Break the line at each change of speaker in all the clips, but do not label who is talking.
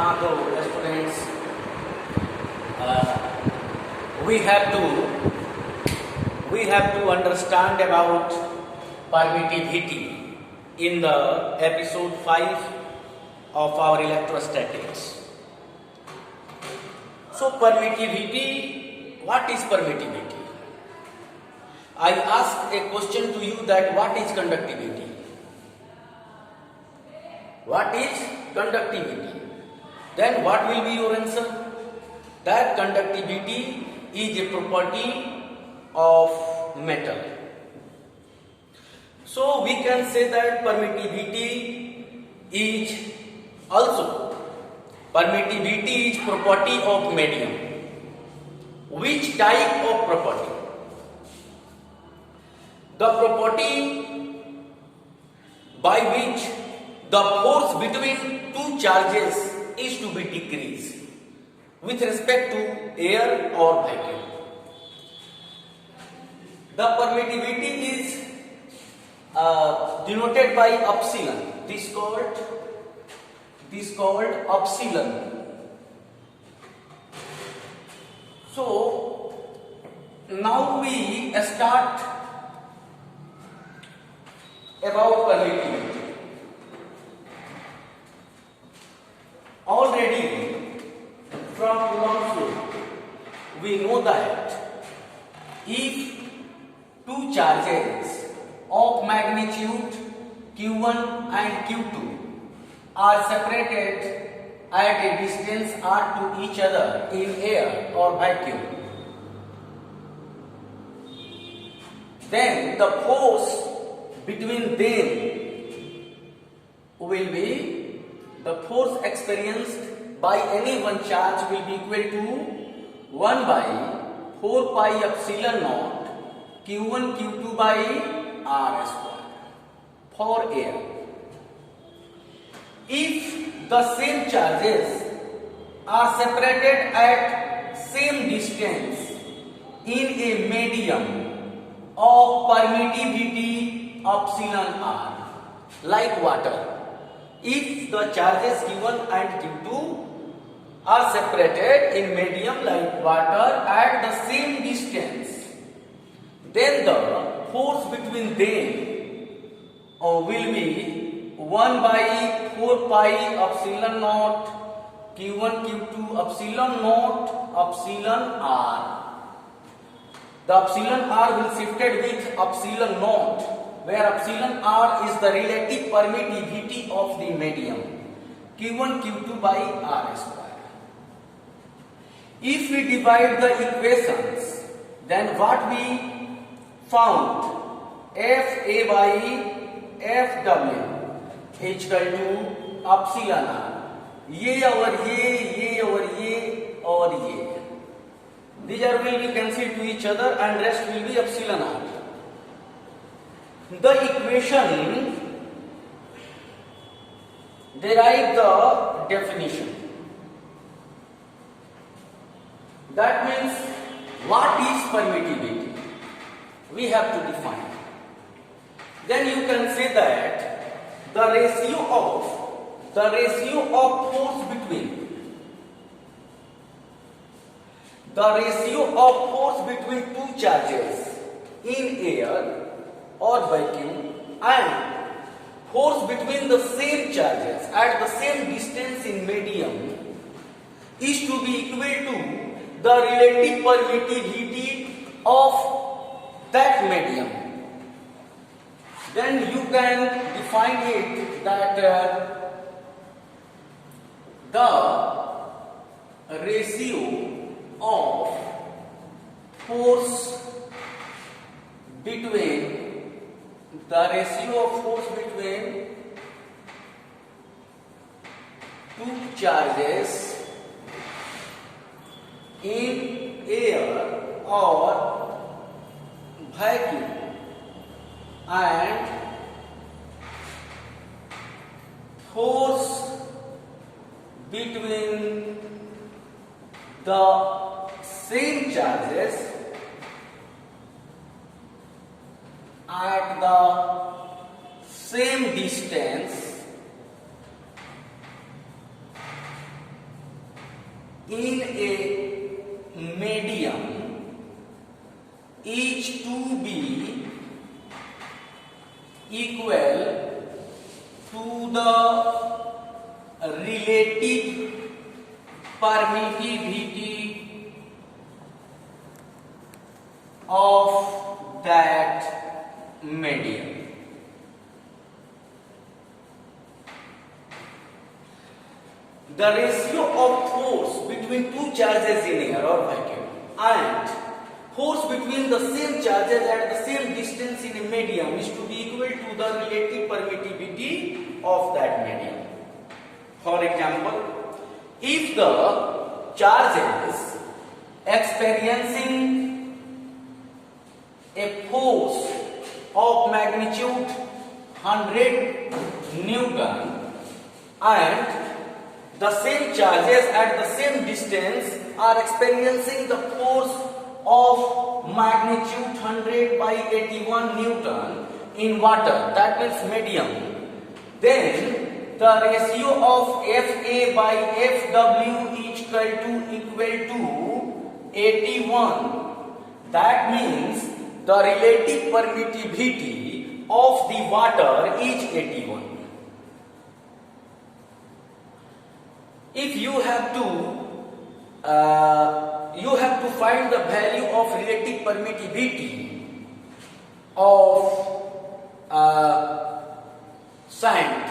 हाँ तो students we have to understand about permittivity in the episode 5 of our electrostatics. So permittivity, what is permittivity? I ask a question to you that what is conductivity? What is conductivity? Then what will be your answer? That conductivity is a property of metal. So we can say that permittivity is property of medium. Which type of property? The property by which the force between two charges is to be decreased with respect to air or vacuum. The permittivity is denoted by epsilon. This called epsilon. So now we start about permittivity. Already from Coulomb's law, we know that if two charges of magnitude Q1 and Q2 are separated at a distance r to each other in air or vacuum, then the force between them will be, the force experienced by any one charge will be equal to 1 by 4 pi epsilon naught Q1 Q2 by R square for air. If the same charges are separated at same distance in a medium of permittivity epsilon R, like water. If the charges Q1 and Q2 are separated in medium like water at the same distance, then the force between them will be 1 by 4 pi epsilon naught Q1 Q2 epsilon naught epsilon R. The epsilon R will shifted with epsilon naught, where epsilon R is the relative permittivity of the medium Q1 Q2 by R square. If we divide the equations, then what we found, FA by FW is equal to epsilon R. ये और ये और ये. These are will be cancelled to each other and rest will be epsilon R. The equation derive the definition. That means what is permittivity? We have to define. Then you can say that the ratio of force between two charges in air or vacuum and force between the same charges at the same distance in medium is to be equal to the relative permittivity of that medium. Then you can define it that the ratio of force between two charges in air or vacuum and force between the same charges at the same distance in a medium is to be equal to the relative permittivity of that medium. The ratio of force between two charges in air or vacuum and force between the same charges at the same distance in a medium is to be equal to the relative permittivity of that medium. For example, if the charges experiencing a force of magnitude 100 Newton and the same charges at the same distance are experiencing the force of magnitude 100 by 81 Newton in water, that means medium, then the ratio of Fa by Fw is equal to 81. That means the relative permittivity of the water is 81. If you have to find the value of relative permittivity of sand,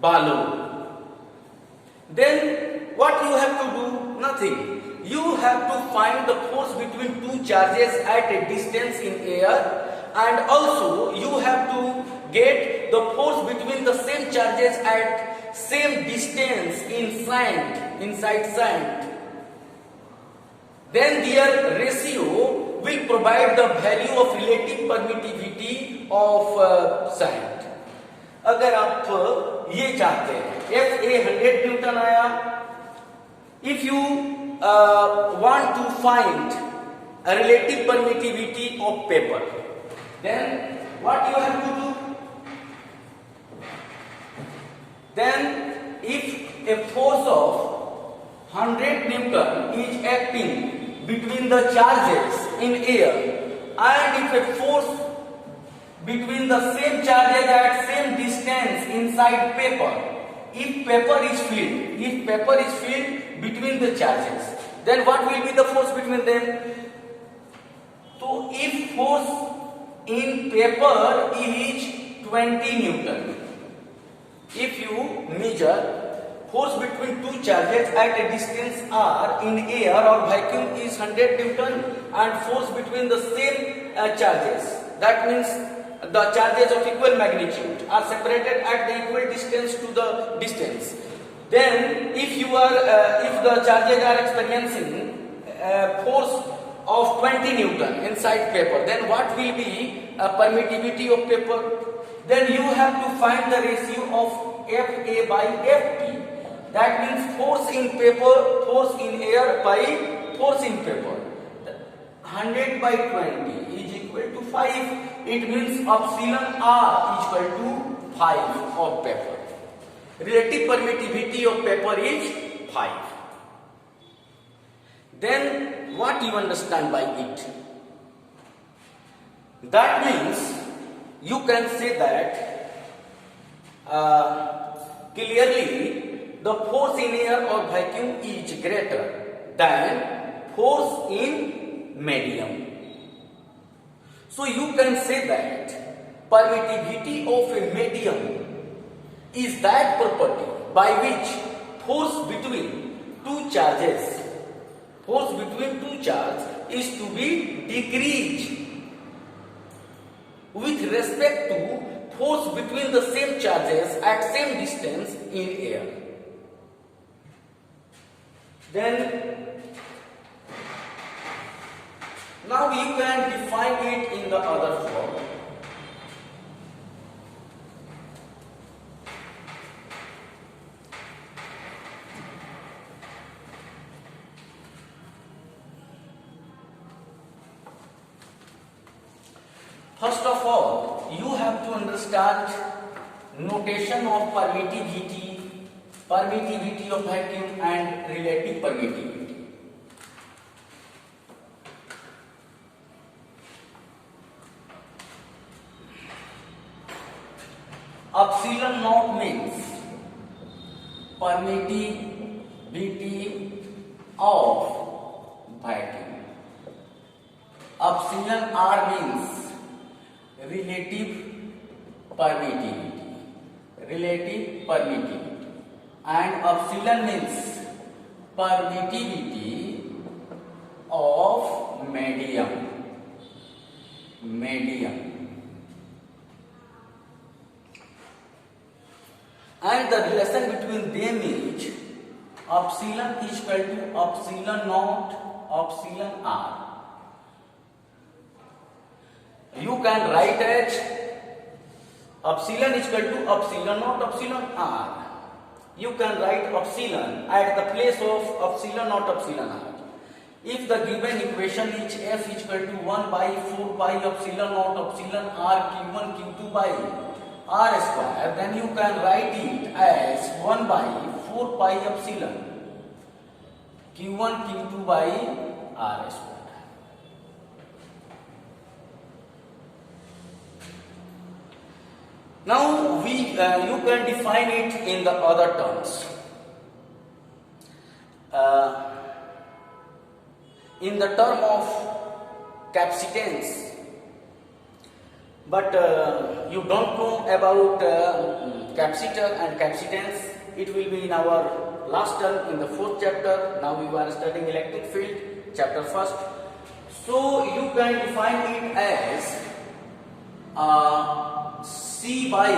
balu, then what you have to do? Nothing. You have to find the force between two charges at a distance in air, and also you have to get the force between the same charges at same distance in sand, inside sand. Then their ratio will provide the value of relative permittivity of sand. अगर आप ये चाहते हैं Fa 100 Newton आया, if you want to find a relative permittivity of paper, then what you have to do? Then if a force of 100 Newton is acting between the charges in air, and if a force between the same charges at same distance inside paper, if paper is filled between the charges, then what will be the force between them? So if force in paper is 20 Newton, if you measure force between two charges at a distance r in air or vacuum is 100 Newton, and force between the same charges, that means the charges of equal magnitude are separated at the equal distance to the distance, then if the charges are experiencing force of 20 Newton inside paper, then what will be permittivity of paper? Then you have to find the ratio of Fa by Fp. That means force in paper, force in air by force in paper. 100 by 20 is equal to 5. It means epsilon r is equal to 5 of paper. Relative permittivity of paper is 5. Then what you understand by it? That means you can say that clearly the force in air or vacuum is greater than force in medium. So you can say that permittivity of a medium is that property by which force between two charges is to be decreased with respect to force between the same charges at same distance in air. Then now you can define it in the other form. First of all, you have to understand notation of permittivity permittivity of vacuum and relative permittivity. Epsilon naught means permittivity of vacuum. Epsilon r means relative permittivity. And epsilon means permittivity of medium. And the relation between them is epsilon is equal to epsilon naught epsilon r. You can write as epsilon is equal to epsilon naught epsilon r. You can write epsilon at the place of epsilon naught epsilon r. If the given equation is f is equal to 1 by 4 pi epsilon naught epsilon r q1 q2 by r square, then you can write it as 1 by 4 pi epsilon q1 q2 by r square. Now you can define it in the other terms. In the term of capacitance, but you don't know about capacitor and capacitance. It will be in our last term in the 4th chapter. Now we are studying electric field, chapter 1st. So you can define it as C by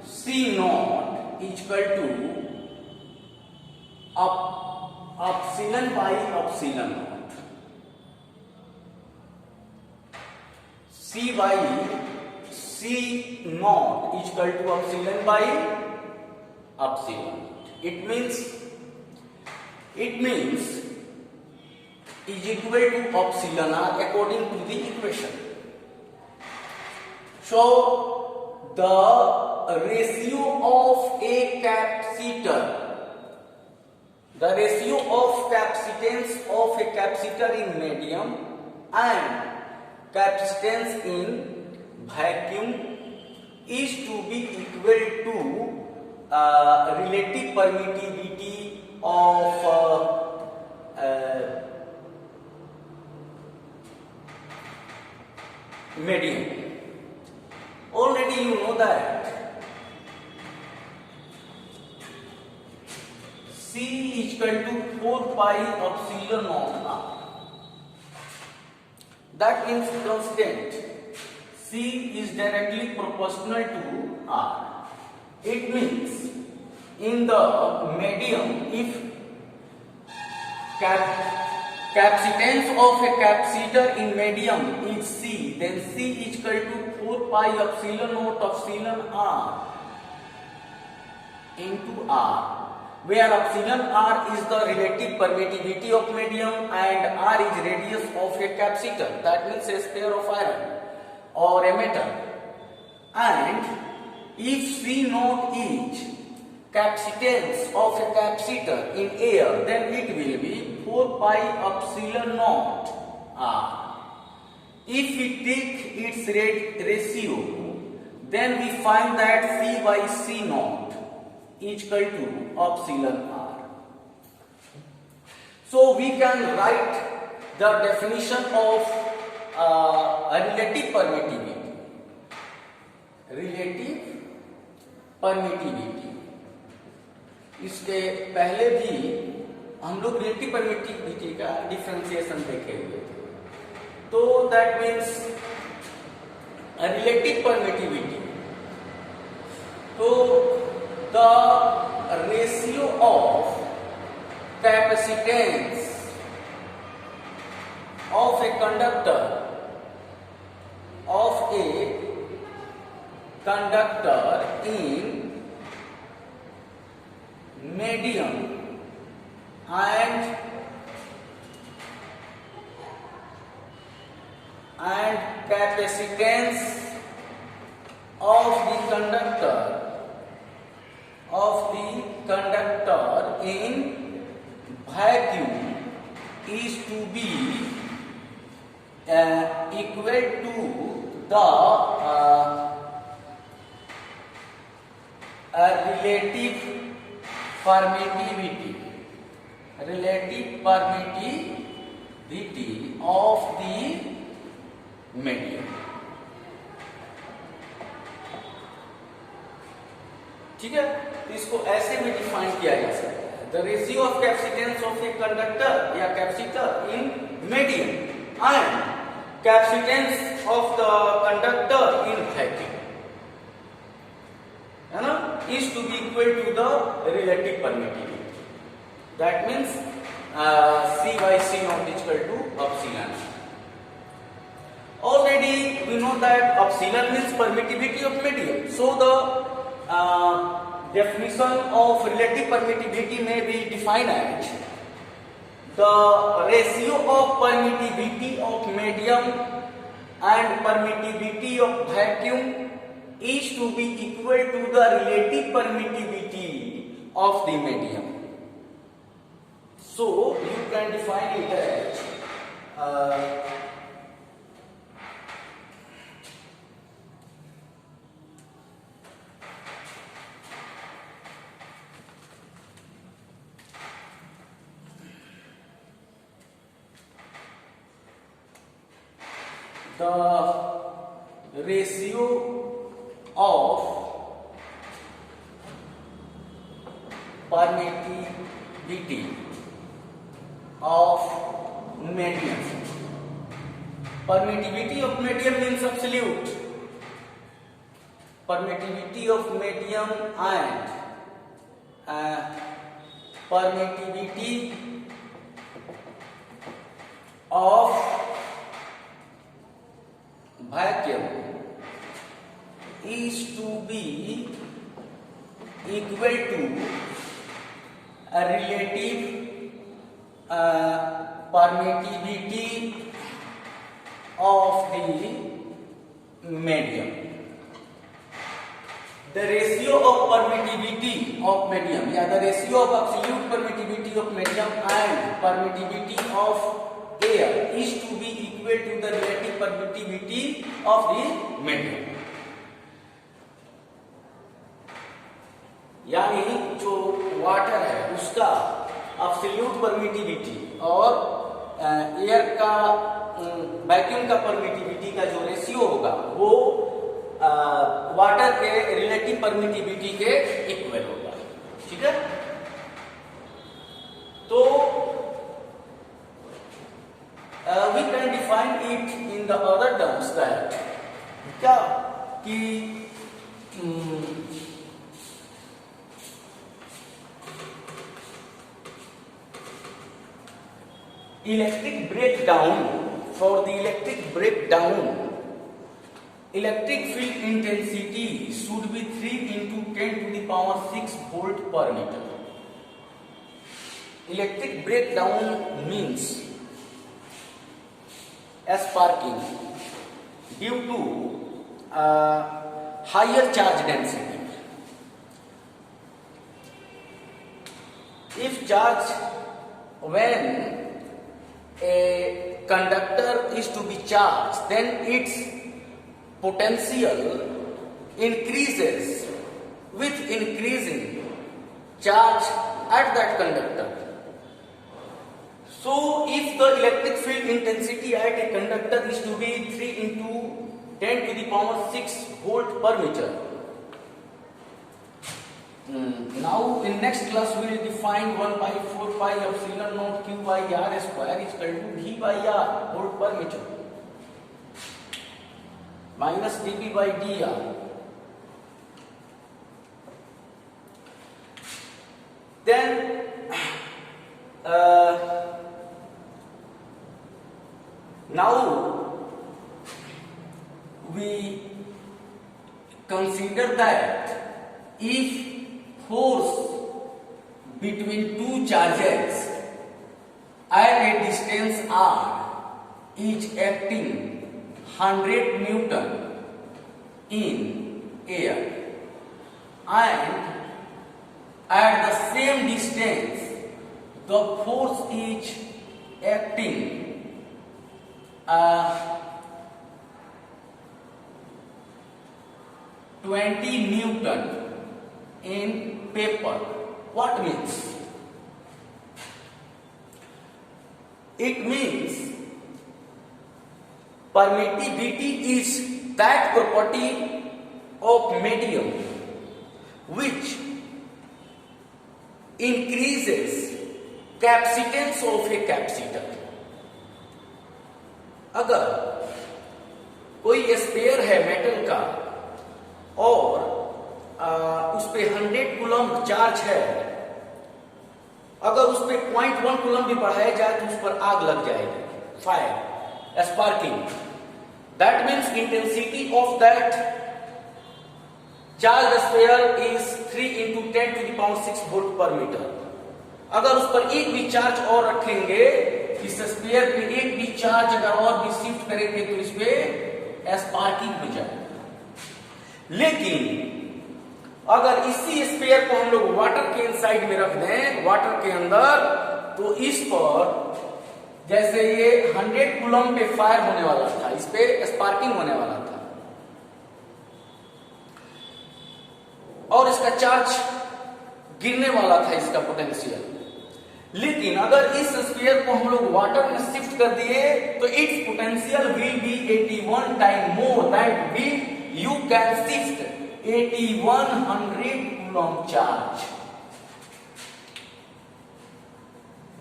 C naught is equal to epsilon by epsilon naught. C by C naught is equal to epsilon by epsilon. It means is equal to epsilon r according to the equation. So the ratio of a capacitor, the ratio of capacitance of a capacitor in medium and capacitance in vacuum is to be equal to relative permittivity of medium. Already you know that C is equal to 4 pi epsilon naught r. That means constant C is directly proportional to R. It means in the medium, if capacitance of a capacitor in medium is C, then C is equal to 4 pi epsilon naught epsilon R into R, where epsilon R is the relative permittivity of medium and R is radius of a capacitor, that means a sphere of iron or a metal. And if C naught is capacitance of a capacitor in air, then it will be 4 pi epsilon naught R. If we take its ratio, then we find that C by C naught is equal to epsilon R. So we can write the definition of relative permittivity. इसके पहले भी हम लोग relative permittivity का differentiation देखे हुए थे. तो दैट मीन्स रिलेटिव परमिटिविटी, तो the ratio of capacitance of a conductor in medium and capacitance of the conductor of the conductor in vacuum is to be equal to the relative permittivity of the medium. ठीक है, तो इसको ऐसे भी define किया जा सकता है, the ratio of capacitance of a conductor या capacitor in medium and capacitance of the conductor in vacuum, है ना, is to be equal to the relative permittivity. That means C by C naught is equal to epsilon. Already we know that epsilon means permittivity of medium. So the definition of relative permittivity may be defined as the ratio of permittivity of medium and permittivity of vacuum is to be equal to the relative permittivity of the medium. So you can define it as the ratio of permittivity of medium. Permittivity of medium means absolute. Permittivity of medium and permittivity of vacuum is to be equal to a relative permittivity of the medium. The ratio of permittivity of medium, yeah, the ratio of absolute permittivity of medium and permittivity of air is to be equal to the relative permittivity of the medium. यानी जो water है उसका absolute permittivity और air का vacuum का permittivity का जो ratio होगा वो वाटर के रिलेटिव परमिटिविटी के इक्वल होगा. ठीक है, तो we can define it in the other terms that क्या कि electric breakdown, for the electric breakdown, electric field intensity should be 3 into 10 to the power 6 volt per meter. Electric breakdown means sparking due to higher charge density. If charge, when a conductor is to be charged, then its potential increases with increasing charge at that conductor. So if the electric field intensity at a conductor is to be 3 into 10 to the power 6 volt per meter. Now in next class we will define 1 by 4 pi epsilon naught q by r square is equal to v by r volt per meter minus dp by dr. Then now we consider that if force between two charges at a distance r is acting 100 Newton in air and at the same distance, the force is acting 20 Newton in paper. What means? It means permittivity is that property of medium which increases capacitance of a capacitor. अगर कोई spare है metal का और उस पे 100 coulomb charge है, अगर उस पे 0.1 कूलम भी बढ़ाया जाए तो उस पर आग लग जाएगी, fire, sparking. That means intensity of that charge spare is 3 × 10⁻⁶ volt पर मीटर. अगर उस पर एक भी चार्ज और रखेंगे, इस स्पेयर पे एक भी चार्ज अगर और भी शिफ्ट करेंगे तो इस पे स्पार्किंग हो जाएगा. लेकिन अगर इसी स्पेयर को हम लोग वाटर के इनसाइड में रख दें, वाटर के अंदर, तो इस पर जैसे ये 100 कूलम पे फायर होने वाला था, इस पे स्पार्किंग होने वाला था और इसका चार्ज गिरने वाला था, इसका पोटेंशियल. लेकिन अगर इस स्फीयर को हम लोग वाटर में शिफ्ट कर दिए तो it's potential will be 81 time more that we you can shift 8100 coulomb charge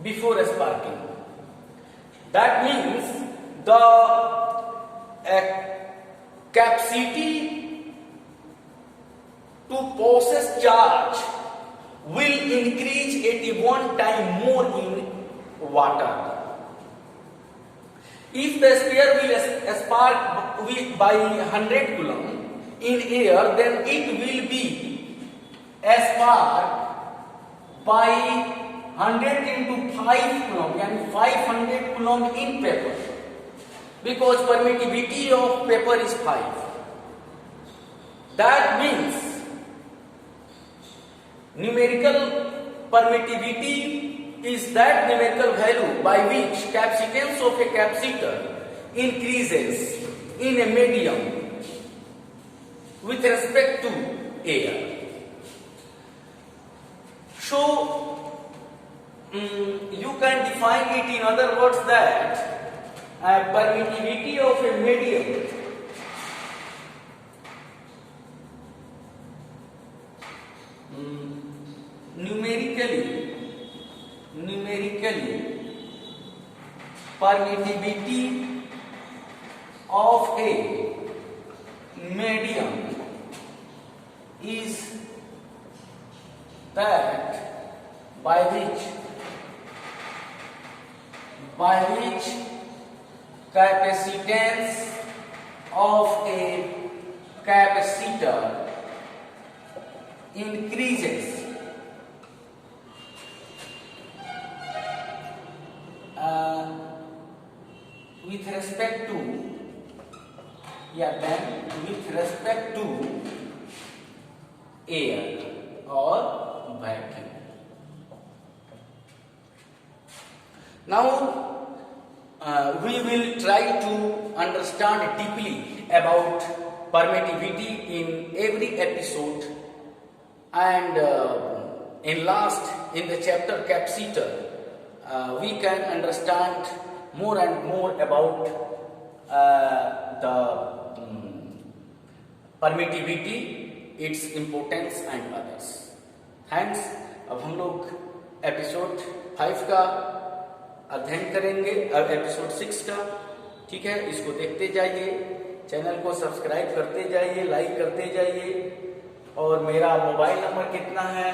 before sparking. That means the capacity to possess charge will increase 81 times more in water. If the sphere will spark by 100 coulomb in air, then it will be sparked by 100 into 5 coulomb, yani 500 coulomb in paper, because permittivity of paper is 5. That means numerical permittivity is that numerical value by which capacitance of a capacitor increases in a medium with respect to air. So you can define it in other words that permittivity of a medium numerically permittivity of a medium is that by which capacitance of a capacitor increases with respect to air or vacuum. Now we will try to understand deeply about permittivity in every episode, and in the chapter capacitor we can understand more and more about the permittivity, its importance and others. Thanks. अब हम लोग episode 5 का अध्ययन करेंगे, अब episode 6 का. ठीक है, इसको देखते जाइए, चैनल को सब्सक्राइब करते जाइए, लाइक करते जाइए. और मेरा मोबाइल नंबर कितना है?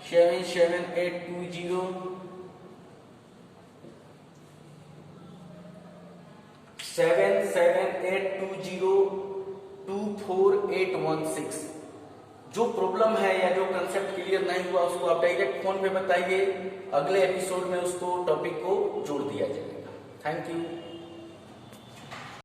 7782024816. जो प्रॉब्लम है या जो कंसेप्ट क्लियर नहीं हुआ उसको आप डायरेक्ट फोन पे बताइए, अगले एपिसोड में उसको टॉपिक को जोड़ दिया जाएगा. Thank you.